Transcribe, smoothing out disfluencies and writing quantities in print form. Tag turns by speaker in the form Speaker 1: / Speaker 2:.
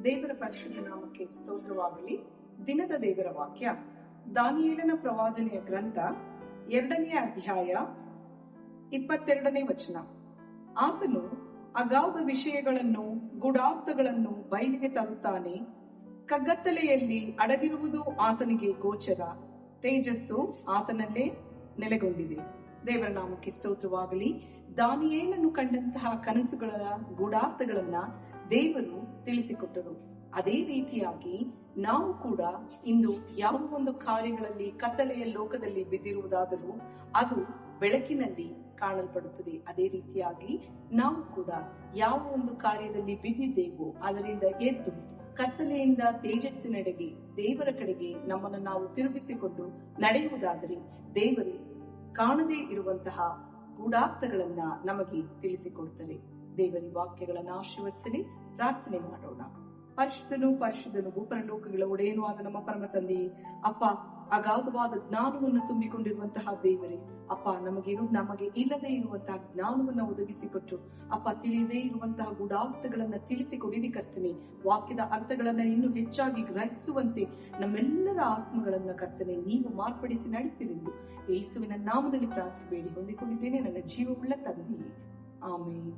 Speaker 1: ದೇವರ ಪರಿಶುದ್ಧ ನಾಮಕ್ಕೆ ಸ್ತೋತ್ರವಾಗಲಿ. ದಿನದ ದೇವರ ವಾಕ್ಯ ದಾನಿಯೇಲನ ಪ್ರವಾದನೆಯ ಗ್ರಂಥ 2ನೇ ಅಧ್ಯಾಯ 22ನೇ ವಚನ. ಆತನು ಅಗಾಧ ವಿಷಯಗಳನ್ನು ಗೂಢಾರ್ಥಗಳನ್ನು ಬಯಲಿಗೆ ತರುತ್ತಾನೆ. ಕಗ್ಗತ್ತಲೆಯಲ್ಲಿ ಅಡಗಿರುವುದು ಆತನಿಗೆ ಗೋಚರ, ತೇಜಸ್ಸು ಆತನಲ್ಲೇ ನೆಲೆಗೊಂಡಿದೆ. ದೇವರ ನಾಮಕ್ಕೆ ಸ್ತೋತ್ರವಾಗಲಿ. ದಾನಿಯೇಲನು ಕಂಡಂತಹ ಕನಸುಗಳ ಗೂಢಾರ್ಥಗಳನ್ನ ದೇವರು ತಿಳಿಸಿಕೊಟ್ಟರು. ಅದೇ ರೀತಿಯಾಗಿ ನಾವು ಕೂಡ ಇಂದು ಯಾವ ಒಂದು ಕಾರ್ಯಗಳಲ್ಲಿ ಕತ್ತಲೆಯ ಲೋಕದಲ್ಲಿ ಬಿದ್ದಿರುವುದಾದರೂ ಅದು ಬೆಳಕಿನಲ್ಲಿ ಕಾಣಲ್ಪಡುತ್ತದೆ. ಅದೇ ರೀತಿಯಾಗಿ ನಾವು ಕೂಡ ಯಾವ ಒಂದು ಕಾರ್ಯದಲ್ಲಿ ಬಿದ್ದಿದ್ದೇವೋ ಅದರಿಂದ ಎದ್ದು ಕತ್ತಲೆಯಿಂದ ತೇಜಸ್ಸಿನೆಡೆಗೆ ದೇವರ ಕಡೆಗೆ ನಮ್ಮನ್ನು ನಾವು ತಿರುಗಿಸಿಕೊಂಡು ನಡೆಯುವುದಾದರೆ ದೇವರು ಕಾಣದೇ ಇರುವಂತಹ ಗೂಢಾರ್ಥಗಳನ್ನ ನಮಗೆ ತಿಳಿಸಿಕೊಡ್ತಾರೆ. ದೇವರ ವಾಕ್ಯಗಳನ್ನು ಆಶೀರ್ವದಿಸಲಿ. ಪ್ರಾರ್ಥನೆ ಮಾಡೋಣ. ಪರಿಶುದ್ಧನು ಭೂಪರಲೋಕಗಳ ಒಡೆಯನೂ ಆದ ನಮ್ಮ ಪರಮ ತಂದೆಯೇ, ಅಪ್ಪ, ಅಗಾಧವಾದ ಜ್ಞಾನವನ್ನು ತುಂಬಿಕೊಂಡಿರುವಂತಹ ದೇವರೇ, ಅಪ್ಪ, ನಮಗೆ ಇಲ್ಲದೆ ಇರುವಂತಹ ಜ್ಞಾನವನ್ನು ಒದಗಿಸಿಕೊಟ್ಟು ಅಪ್ಪ, ತಿಳಿಯದೇ ಇರುವಂತಹ ಗೂಢಾರ್ಥಗಳನ್ನ ತಿಳಿಸಿಕೊಡಿರಿ ಕರ್ತನೆ. ವಾಕ್ಯದ ಅರ್ಥಗಳನ್ನ ಇನ್ನೂ ಹೆಚ್ಚಾಗಿ ಗ್ರಹಿಸುವಂತೆ ನಮ್ಮೆಲ್ಲರ ಆತ್ಮಗಳನ್ನ ಕರ್ತನೆ ನೀವು ಮಾರ್ಪಡಿಸಿ ನಡೆಸಿರೆಂದು ಯೇಸುವಿನ ನಾಮದಲ್ಲಿ ಪ್ರಾರ್ಥಿಸಿ ಬೇಡಿ ಹೊಂದಿಕೊಂಡಿದ್ದೇನೆ ನನ್ನ ಜೀವವುಳ್ಳ ತಂದೆಯೇ, ಆಮೇನ್.